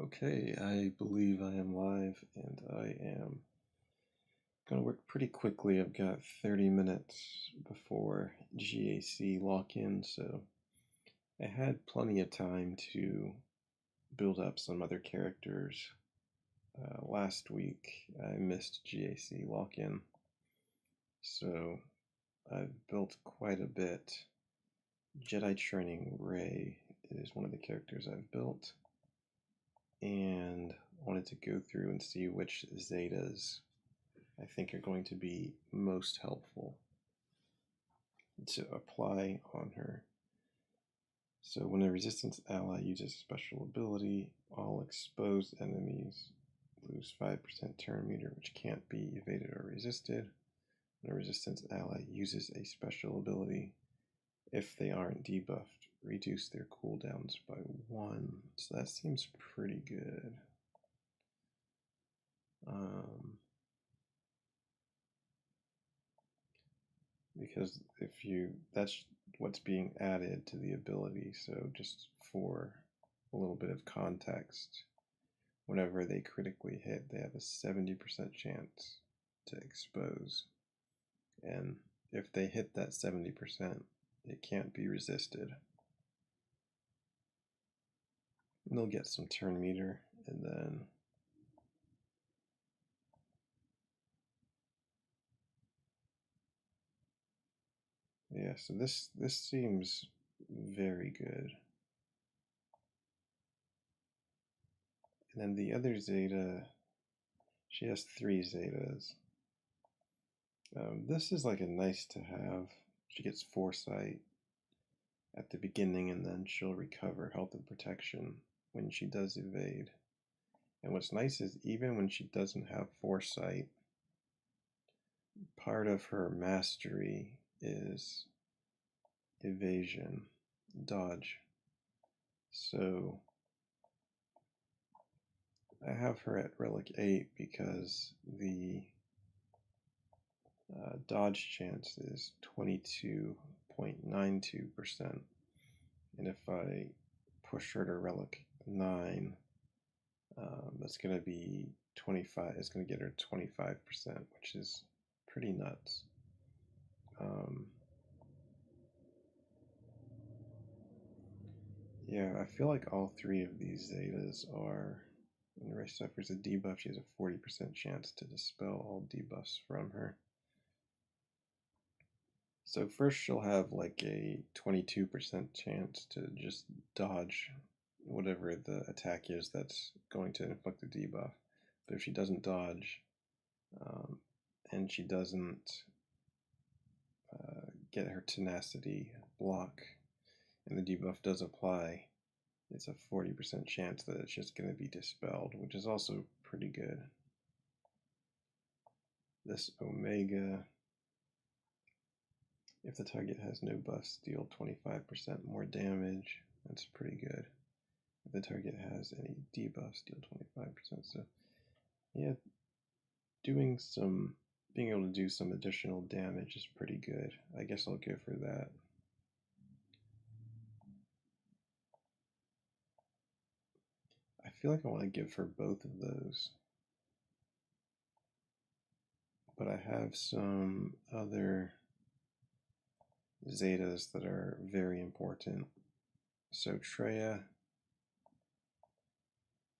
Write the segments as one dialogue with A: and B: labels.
A: Okay, I believe I am live and I am going to work pretty quickly. I've got 30 minutes before GAC lock-in, so I had plenty of time to build up some other characters. Last week I missed GAC lock-in, so I've built quite a bit. Jedi Training Rey is one of the characters I've built, and wanted to go through and see which Zetas I think are going to be most helpful to apply on her. So when a resistance ally uses a special ability, all exposed enemies lose 5% turn meter, which can't be evaded or resisted. When a resistance ally uses a special ability, if they aren't debuffed, reduce their cooldowns by 1. So that seems pretty good. Because that's what's being added to the ability. So just for a little bit of context, whenever they critically hit, they have a 70% chance to expose. And if they hit that 70%, it can't be resisted. And they'll get some turn meter, and then yeah, so this seems very good. And then the other Zeta, she has 3 Zetas. This is like a nice to have. She gets foresight at the beginning, and then she'll recover health and protection when she does evade. And what's nice is even when she doesn't have foresight, part of her mastery is evasion, dodge. So I have her at Relic 8 because the dodge chance is 22.92%. And if I push her to Relic 9, that's going to be 25. It's going to get her 25%, which is pretty nuts. Yeah, I feel like all 3 of these Zetas are. When the Rey suffers a debuff, she has a 40% chance to dispel all debuffs from her. So first she'll have like a 22% chance to just dodge whatever the attack is that's going to inflict the debuff. But if she doesn't dodge, and she doesn't get her tenacity block, and the debuff does apply, it's a 40% chance that it's just going to be dispelled, which is also pretty good. This Omega, if the target has no buffs, deal 25% more damage. That's pretty good. If the target has any debuffs, deal 25%. So yeah, being able to do some additional damage is pretty good. I guess I'll go for that. I feel like I want to give her both of those. But I have some other Zetas that are very important. So Treya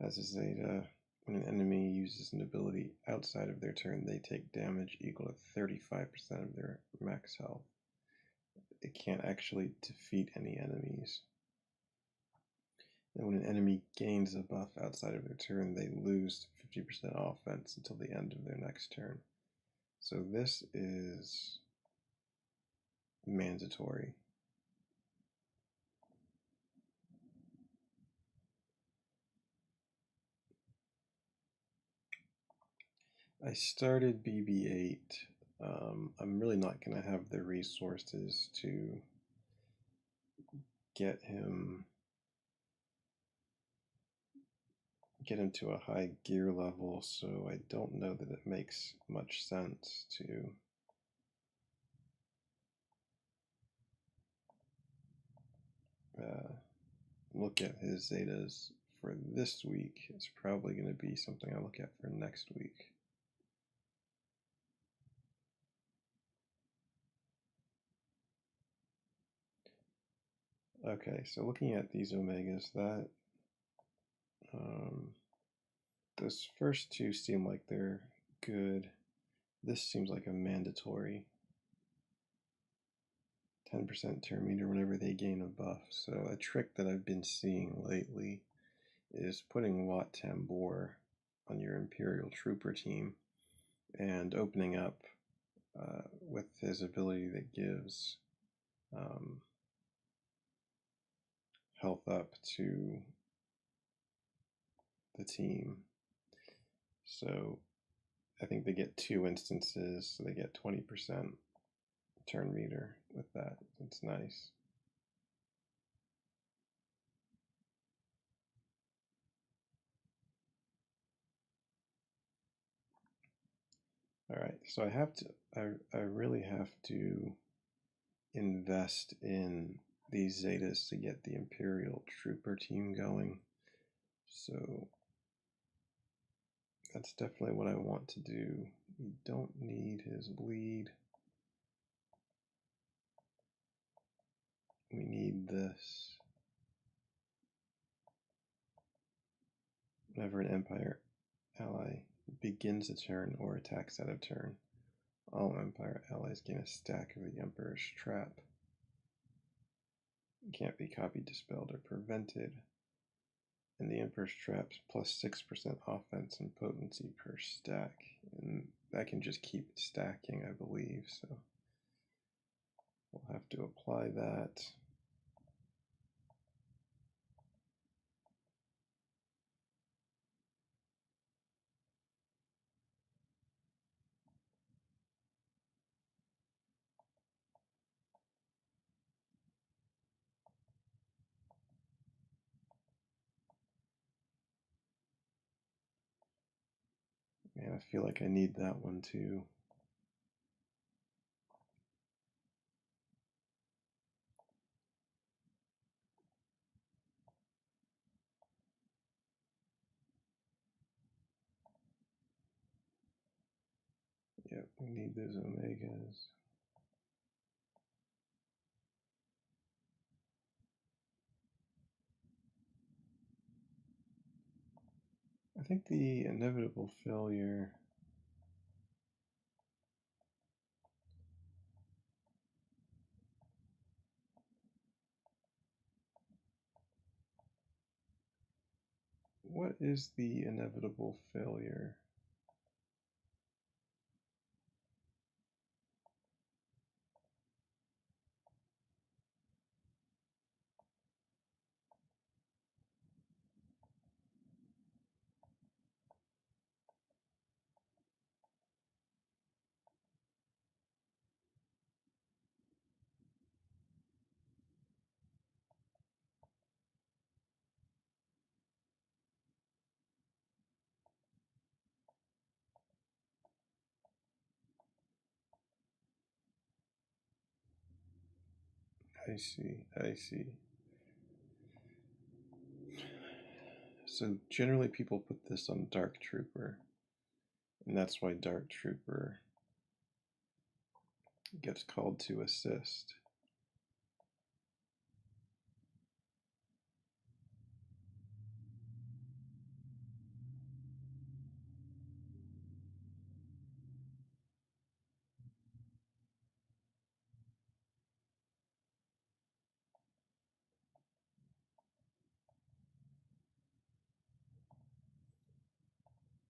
A: has a Zeta. When an enemy uses an ability outside of their turn, they take damage equal to 35% of their max health. It can't actually defeat any enemies. And when an enemy gains a buff outside of their turn, they lose 50% offense until the end of their next turn. So this is mandatory. I started BB-8. I'm really not going to have the resources to get him to a high gear level, so I don't know that it makes much sense to look at his Zetas for this week. It's probably going to be something I look at for next week. Okay, so looking at these omegas, that those first two seem like they're good. This seems like a mandatory 10% turn meter whenever they gain a buff. So a trick that I've been seeing lately is putting Wat Tambor on your Imperial Trooper team and opening up with his ability that gives health up to the team. So I think they get 2 instances, so they get 20% turn meter with that. It's nice. Alright, so I really have to invest in these Zetas to get the Imperial Trooper team going. So that's definitely what I want to do. We don't need his bleed. We need this. Whenever an Empire ally begins a turn or attacks out of turn, all Empire allies gain a stack of the Emperor's Trap. It can't be copied, dispelled, or prevented. And the Emperor's Trap's plus 6% offense and potency per stack. And that can just keep stacking, I believe, so we'll have to apply that. Man, I feel like I need that one too. Yep, we need those omegas. I think the inevitable failure. What is the inevitable failure? I see, I see. So generally people put this on Dark Trooper, and that's why Dark Trooper gets called to assist.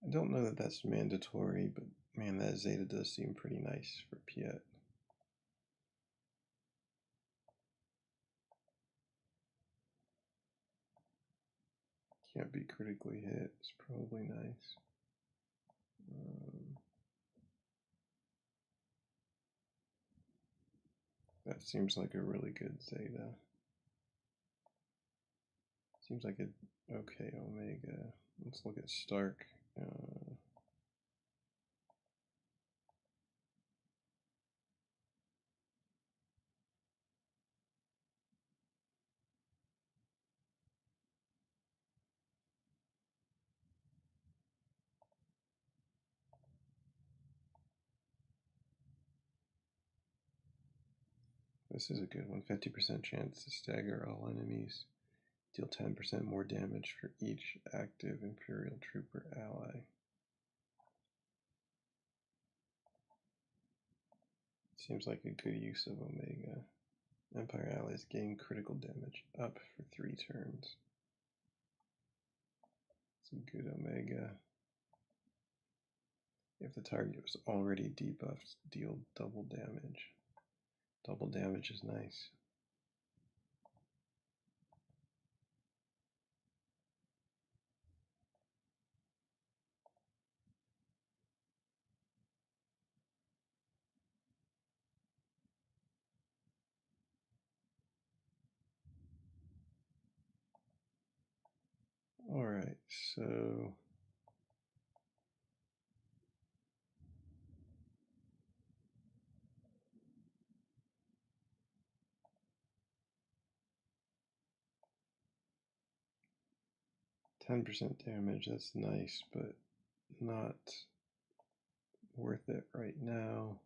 A: I don't know that that's mandatory, but man, that Zeta does seem pretty nice for Piet. Can't be critically hit. It's probably nice. That seems like a really good Zeta. Seems like a okay Omega. Let's look at Stark. This is a good one. 50% chance to stagger all enemies. Deal 10% more damage for each active Imperial Trooper ally. Seems like a good use of Omega. Empire allies gain critical damage up for 3 turns. Some good Omega. If the target was already debuffed, deal double damage. Double damage is nice. Alright, so 10% damage, that's nice, but not worth it right now.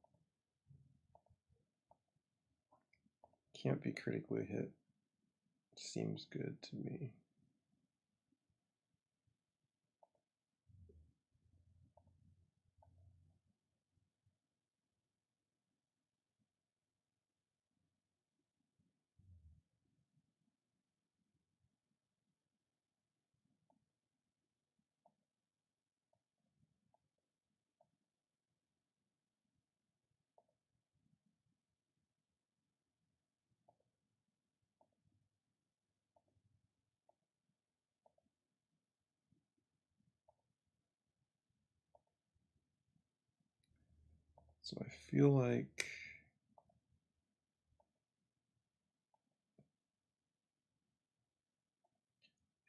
A: Can't be critically hit. Seems good to me. So I feel like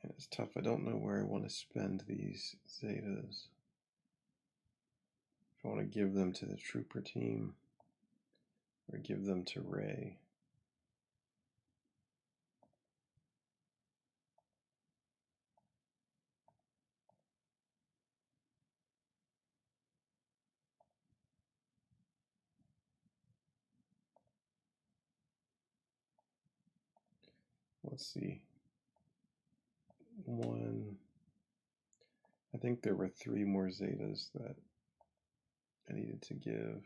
A: it's tough. I don't know where I want to spend these Zetas. If I want to give them to the Trooper team or give them to Rey. Let's see. I think there were 3 more Zetas that I needed to give.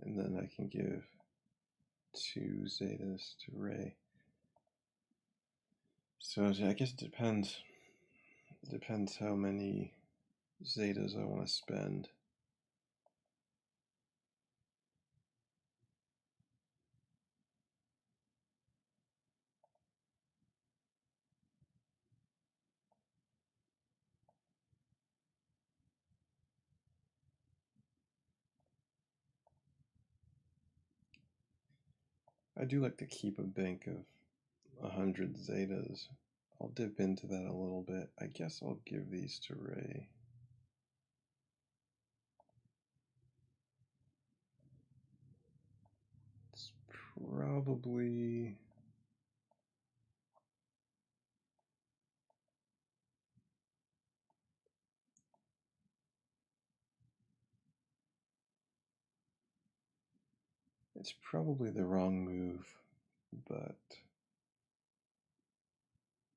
A: And then I can give 2 Zetas to Rey. So I guess it depends. It depends how many Zetas I want to spend. I do like to keep a bank of 100 Zetas. I'll dip into that a little bit. I guess I'll give these to Rey. It's probably... It's probably the wrong move, but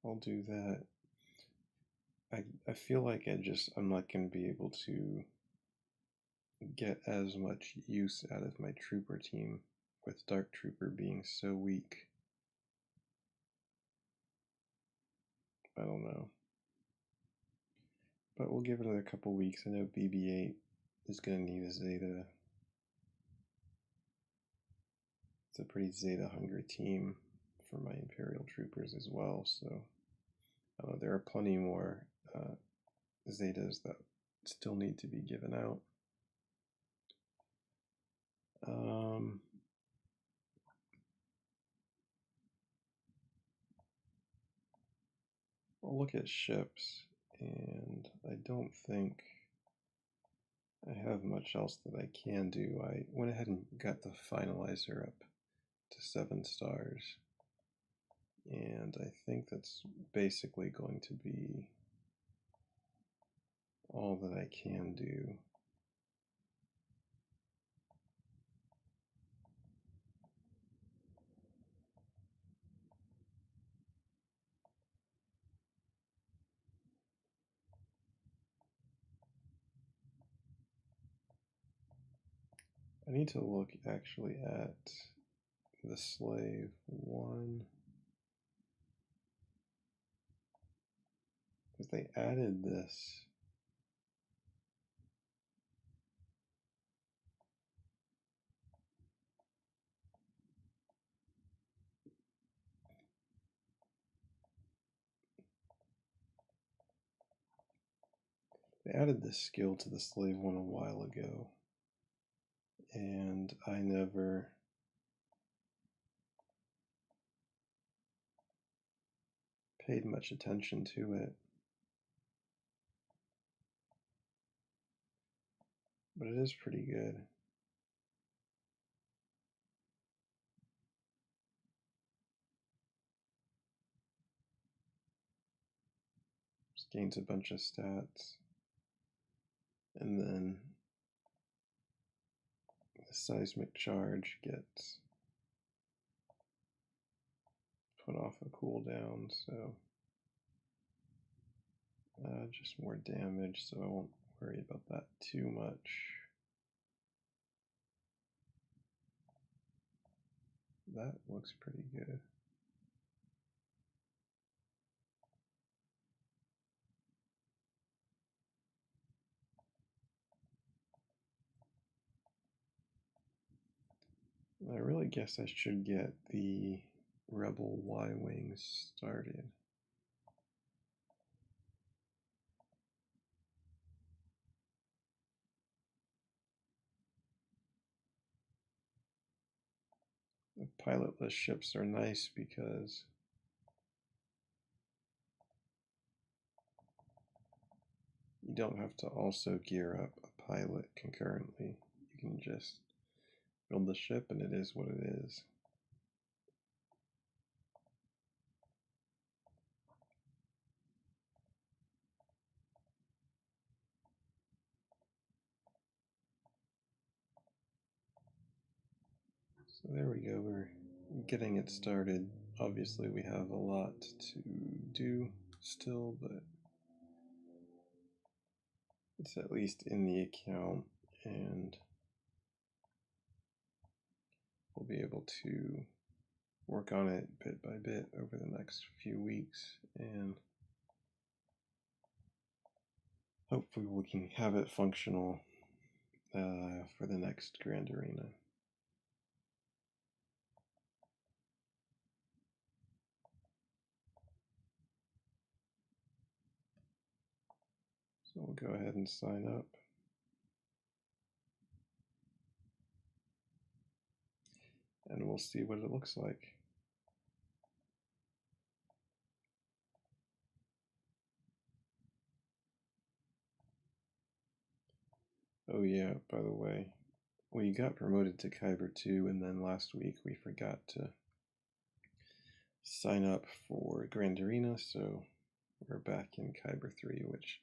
A: I'll do that. I feel like I'm not going to be able to get as much use out of my Trooper team with Dark Trooper being so weak. I don't know. But we'll give it a couple weeks. I know BB-8 is going to need a Zeta. It's a pretty Zeta-hungry team for my Imperial Troopers as well, so there are plenty more Zetas that still need to be given out. I'll look at ships, and I don't think I have much else that I can do. I went ahead and got the Finalizer up to 7 stars. And I think that's basically going to be all that I can do. I need to look actually at the slave one, because they added this. They added this skill to the slave one a while ago, and I never paid much attention to it. But it is pretty good. Just gains a bunch of stats. And then the seismic charge gets put off a cooldown, so just more damage, so I won't worry about that too much. That looks pretty good. I really guess I should get the Rebel Y-Wings started. The pilotless ships are nice because you don't have to also gear up a pilot concurrently. You can just build the ship and it is what it is. So there we go, we're getting it started. Obviously we have a lot to do still, but it's at least in the account and we'll be able to work on it bit by bit over the next few weeks, and hopefully we can have it functional for the next Grand Arena. So we'll go ahead and sign up. And we'll see what it looks like. Oh yeah, by the way, we got promoted to Kyber 2, and then last week we forgot to sign up for Grand Arena, so we're back in Kyber 3, which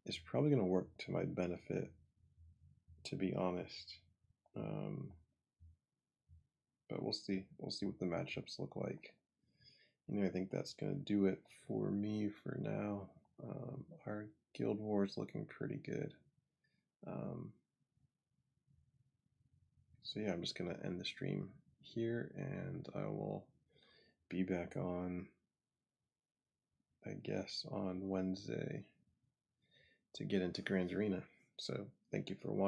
A: is probably going to work to my benefit, to be honest. But we'll see. We'll see what the matchups look like. I think that's going to do it for me for now. Our Guild War is looking pretty good. So yeah, I'm just going to end the stream here, and I will be back on, I guess, on Wednesday to get into Grand Arena. So thank you for watching.